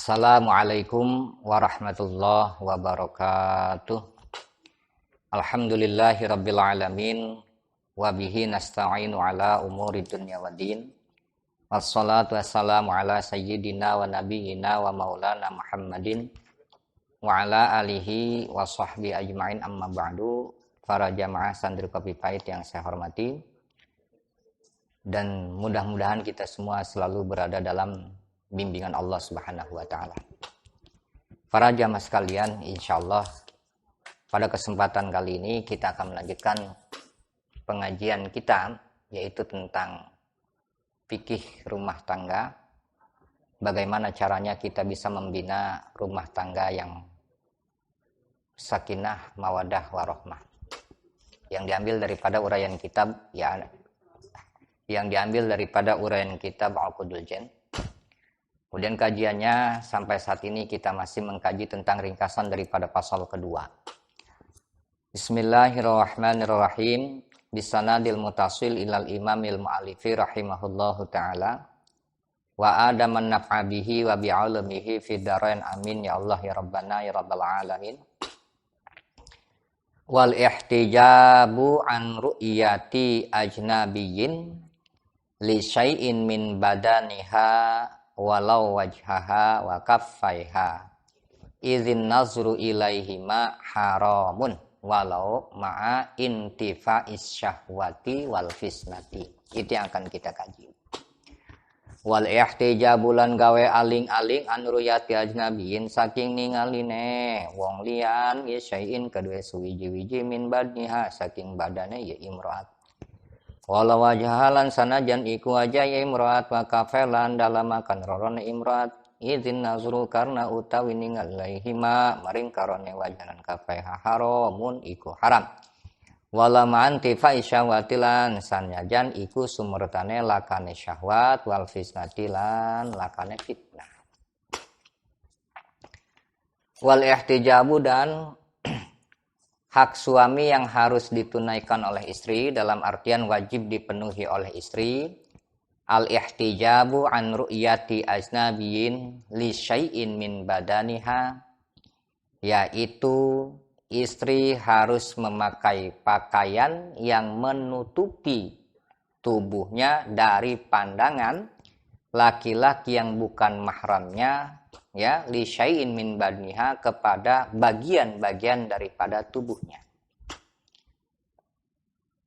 Assalamualaikum warahmatullahi wabarakatuh. Alhamdulillahirabbil alamin wa bihi nasta'inu ala umuri dunya waddin. Wassalatu wassalamu ala sayyidina wa nabiyyina wa maulana Muhammadin wa ala alihi wa sahbihi ajma'in, amma ba'du. Para jamaah santri Kopi Pahit yang saya hormati, dan mudah-mudahan kita semua selalu berada dalam bimbingan Allah Subhanahu wa taala. Para jamaah sekalian, insyaallah pada kesempatan kali ini kita akan melanjutkan pengajian kita, yaitu tentang fikih rumah tangga. Bagaimana caranya kita bisa membina rumah tangga yang sakinah, mawadah, warahmah. Yang diambil daripada uraian kitab Al-Qudul Jan. Kemudian kajiannya sampai saat ini kita masih mengkaji tentang ringkasan daripada pasal kedua. Bismillahirrahmanirrahim. Bisanadil mutasil ilal imamil mu'alifi rahimahullahu ta'ala. Wa adaman naf'abihi wa bi'alamihi fid darain amin ya Allah ya Rabbana ya Rabbal alamin. Wal ihtijabu an ru'yati ajnabiyyin li syai'in min badaniha walau wajhaha wa kaffaiha izin nazru ilaihima haramun walau ma'a intifa'is syahwati wal fisnati. Itu yang akan kita kaji. Wal ihtijabulan gawe aling-aling an ruyati ajnabiyin saking ningaline wong lian ya syai'in kedue suwiji-wiji min badniha saking badane ya imro'at. Walau wajahalan sanajan iku aja ya imro'at wa kafelan dalam makan rorone imro'at izin nazru karena utawi ningalihima maring karone wajalan kafeha haramun iku haram. Wala ma'anti fa'isyawatilan sanyajan iku sumurtane lakane syahwat wal fisnatilan lakane fitnah. Wal ihtijabu dan hak suami yang harus ditunaikan oleh istri dalam artian wajib dipenuhi oleh istri. Al ihtijabu an ru'yati ajnabiyin li syai'in min badaniha, yaitu istri harus memakai pakaian yang menutupi tubuhnya dari pandangan laki-laki yang bukan mahramnya, ya, li syai'in min badniha, kepada bagian-bagian daripada tubuhnya.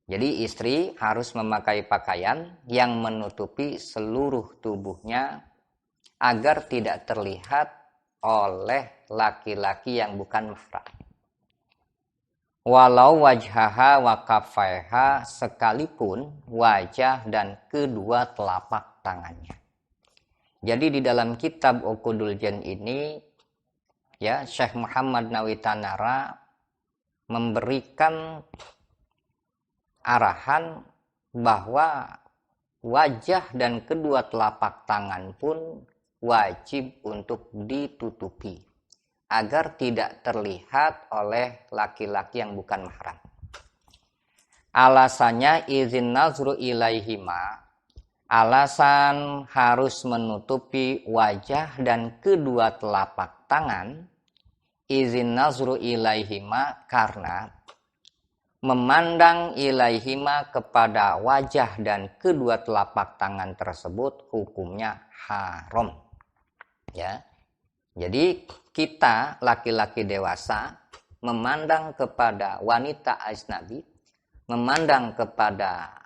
Jadi istri harus memakai pakaian yang menutupi seluruh tubuhnya agar tidak terlihat oleh laki-laki yang bukan mahram. Walau wajhaha wa kaffaiha, sekalipun wajah dan kedua telapak tangannya. Jadi di dalam kitab Uqudul Jan ini, ya, Syekh Muhammad Nawawi Tanara memberikan arahan bahwa wajah dan kedua telapak tangan pun wajib untuk ditutupi agar tidak terlihat oleh laki-laki yang bukan mahram. Alasannya izin nazru ilaihima, alasan harus menutupi wajah dan kedua telapak tangan, izin nazru ilaihima, karena memandang ilaihima kepada wajah dan kedua telapak tangan tersebut hukumnya haram. Ya. Jadi kita laki-laki dewasa memandang kepada wanita ajnabi, memandang kepada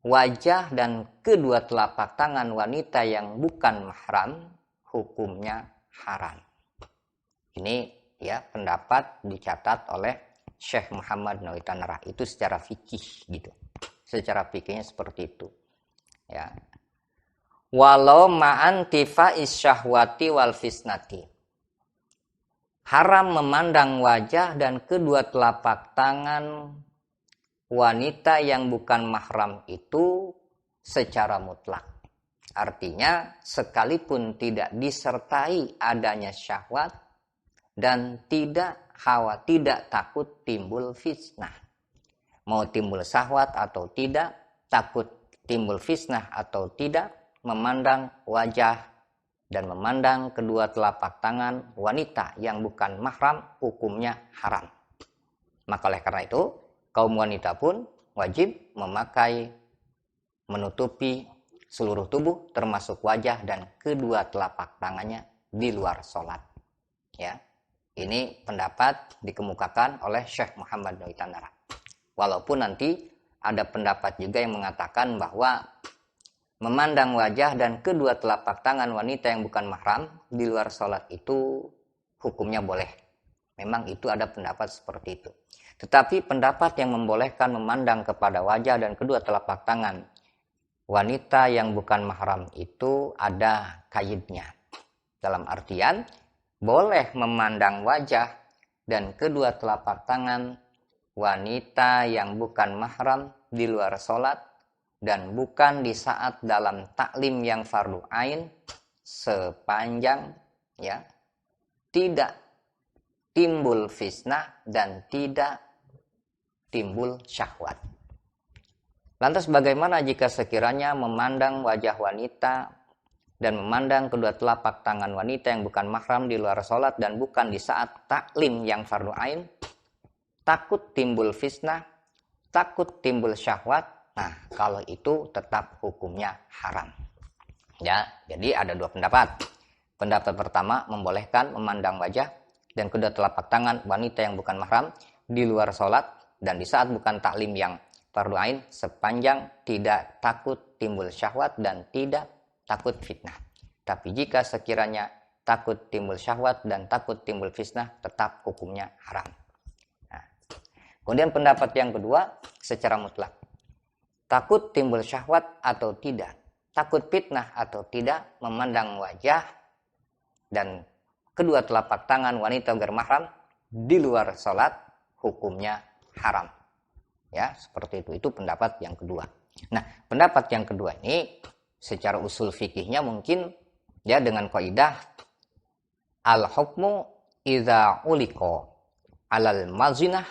wajah dan kedua telapak tangan wanita yang bukan mahram, hukumnya haram. Ini ya pendapat dicatat oleh Syekh Muhammad Nawawi Tanara, itu secara fikih gitu. Secara fikihnya seperti itu. Ya. Walau ma'antifa'is syahwati wal fisnati. Haram memandang wajah dan kedua telapak tangan wanita yang bukan mahram itu secara mutlak. Artinya sekalipun tidak disertai adanya syahwat dan tidak takut timbul fitnah. Mau timbul syahwat atau tidak, takut timbul fitnah atau tidak, memandang wajah dan memandang kedua telapak tangan wanita yang bukan mahram hukumnya haram. Maka oleh karena itu, kaum wanita pun wajib memakai menutupi seluruh tubuh termasuk wajah dan kedua telapak tangannya di luar sholat. Ya, ini pendapat dikemukakan oleh Syekh Muhammad Doi Tanara. Walaupun nanti ada pendapat juga yang mengatakan bahwa memandang wajah dan kedua telapak tangan wanita yang bukan mahram di luar sholat itu hukumnya boleh. Memang itu ada pendapat seperti itu. Tetapi pendapat yang membolehkan memandang kepada wajah dan kedua telapak tangan wanita yang bukan mahram itu ada kaidnya. Dalam artian, boleh memandang wajah dan kedua telapak tangan wanita yang bukan mahram di luar sholat dan bukan di saat dalam taklim yang fardu ain sepanjang ya tidak timbul fitnah dan tidak timbul syahwat. Lantas bagaimana jika sekiranya memandang wajah wanita dan memandang kedua telapak tangan wanita yang bukan mahram di luar sholat dan bukan di saat taklim yang fardu ain, takut timbul fitnah, takut timbul syahwat? Nah, kalau itu tetap hukumnya haram. Ya, jadi ada dua pendapat. Pendapat pertama membolehkan memandang wajah dan kedua telapak tangan wanita yang bukan mahram di luar sholat dan di saat bukan taklim yang fardu ain sepanjang tidak takut timbul syahwat dan tidak takut fitnah. Tapi jika sekiranya takut timbul syahwat dan takut timbul fitnah, tetap hukumnya haram. Nah, kemudian pendapat yang kedua secara mutlak. Takut timbul syahwat atau tidak, takut fitnah atau tidak, memandang wajah dan kedua telapak tangan wanita ghair mahram di luar sholat hukumnya haram. Ya, seperti itu. Itu pendapat yang kedua. Nah, pendapat yang kedua ini secara usul fikihnya mungkin ya dengan kaidah al-hukmu idza uliqa alal mazinah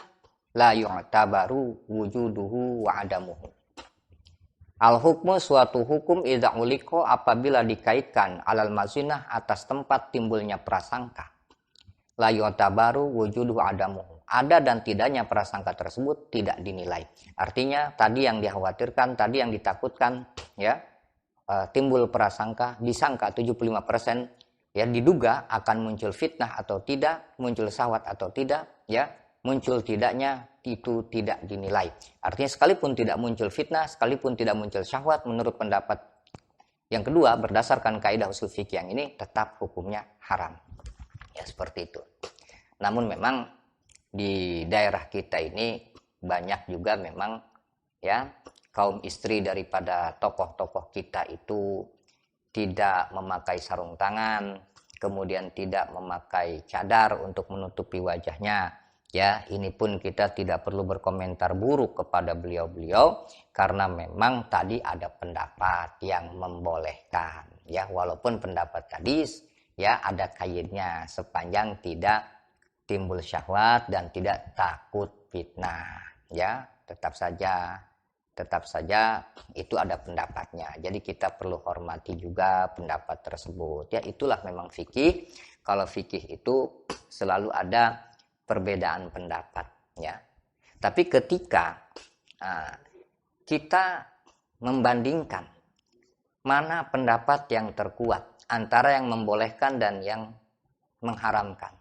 la yu'tabaru wujuduhu wa adamuhu. Al-hukmu suatu hukum idza uliqa apabila dikaitkan alal mazinah atas tempat timbulnya prasangka. La yu'tabaru wujuduhu adamuhu. Ada dan tidaknya prasangka tersebut tidak dinilai. Artinya tadi yang dikhawatirkan, tadi yang ditakutkan ya, timbul prasangka, disangka 75% ya, diduga akan muncul fitnah atau tidak, muncul syahwat atau tidak ya, muncul tidaknya itu tidak dinilai. Artinya sekalipun tidak muncul fitnah, sekalipun tidak muncul syahwat, menurut pendapat yang kedua berdasarkan kaidah usul fikih yang ini tetap hukumnya haram. Ya, seperti itu. Namun memang di daerah kita ini banyak juga memang ya kaum istri daripada tokoh-tokoh kita itu tidak memakai sarung tangan, kemudian tidak memakai cadar untuk menutupi wajahnya. Ya, ini pun kita tidak perlu berkomentar buruk kepada beliau-beliau karena memang tadi ada pendapat yang membolehkan. Ya, walaupun pendapat tadi ya ada kaidnya sepanjang tidak timbul syahwat dan tidak takut fitnah. Ya, tetap saja itu ada pendapatnya. Jadi kita perlu hormati juga pendapat tersebut. Ya, itulah memang fikih. Kalau fikih itu selalu ada perbedaan pendapat. Ya, tapi ketika kita membandingkan mana pendapat yang terkuat antara yang membolehkan dan yang mengharamkan.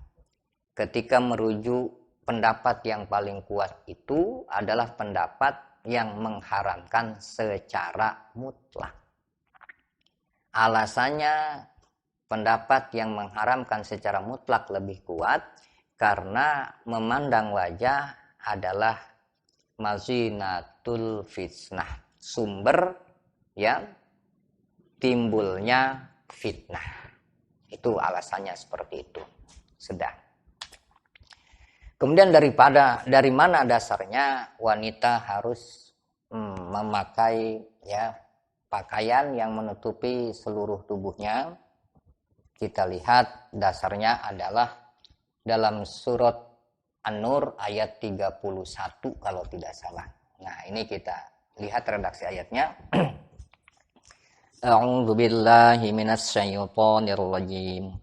Ketika merujuk pendapat yang paling kuat itu adalah pendapat yang mengharamkan secara mutlak. Alasannya pendapat yang mengharamkan secara mutlak lebih kuat karena memandang wajah adalah mazinatul fitnah, sumber yang timbulnya fitnah. Itu alasannya seperti itu. Sedang. Kemudian dari mana dasarnya wanita harus memakai ya pakaian yang menutupi seluruh tubuhnya? Kita lihat dasarnya adalah dalam surat An-Nur ayat 31 kalau tidak salah. Nah, ini kita lihat redaksi ayatnya. A'udzu billahi minasy syaithanir rajim.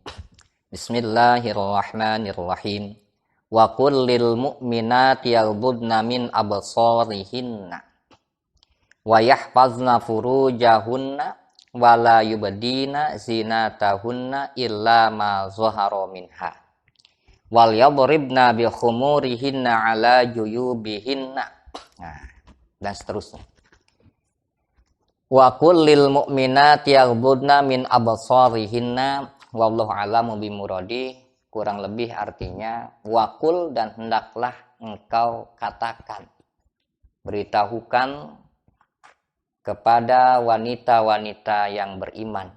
Bismillahirrahmanirrahim. Wa qul lil mu'minati yaghuddna min absarihinna wa yahfazna furujahunna wa la yubdina zinatahunna illa ma zahara minha. Wal yadribna bi khumurihinna ala juyubihinna. Nah, dan seterusnya. Wa kullil mu'minati yaghuddna min absarihinna wallahu a'lamu bimuradi. Kurang lebih artinya wakul dan hendaklah engkau katakan, beritahukan kepada wanita-wanita yang beriman.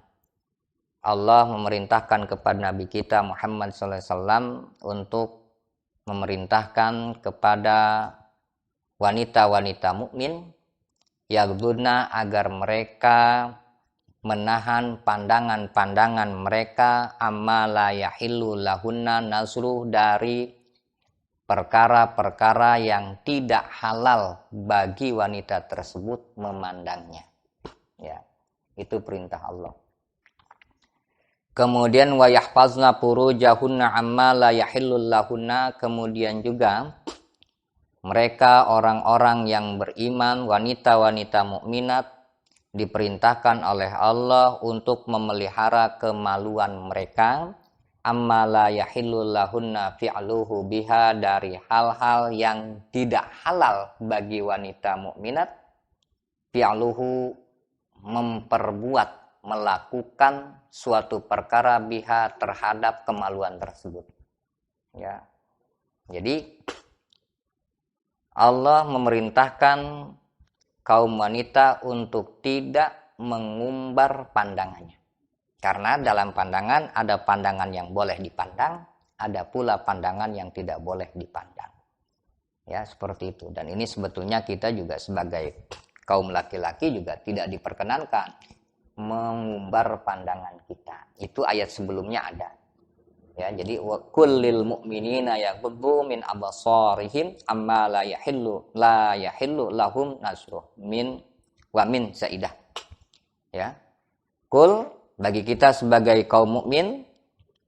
Allah memerintahkan kepada Nabi kita Muhammad SAW untuk memerintahkan kepada wanita-wanita mukmin yaghdudna agar mereka menahan pandangan-pandangan mereka amma la yahillu lahunna nazru dari perkara-perkara yang tidak halal bagi wanita tersebut memandangnya. Ya, itu perintah Allah. Kemudian wa yahfazna furujahunna amma la yahillu lahunna, kemudian juga mereka orang-orang yang beriman, wanita-wanita mukminat diperintahkan oleh Allah untuk memelihara kemaluan mereka amma la yahillu lahunna fi'luhu biha, dari hal-hal yang tidak halal bagi wanita mukminat, fi'luhu memperbuat, melakukan suatu perkara biha terhadap kemaluan tersebut. Ya. Jadi Allah memerintahkan kaum wanita untuk tidak mengumbar pandangannya. Karena dalam pandangan ada pandangan yang boleh dipandang, ada pula pandangan yang tidak boleh dipandang. Ya, seperti itu. Dan ini sebetulnya kita juga sebagai kaum laki-laki juga tidak diperkenankan mengumbar pandangan kita. Itu ayat sebelumnya ada. Ya, jadi wa kullil mu'minina yaghuddu min absarihim amma la yahillu lahum nasruh min wa min saidah. Ya. Kul, bagi kita sebagai kaum mukmin,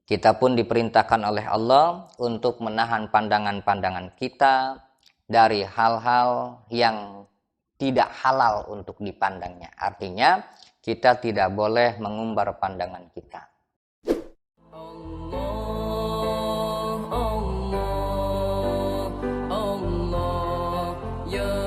kita pun diperintahkan oleh Allah untuk menahan pandangan-pandangan kita dari hal-hal yang tidak halal untuk dipandangnya. Artinya kita tidak boleh mengumbar pandangan kita. Allah, Allah, Allah, ya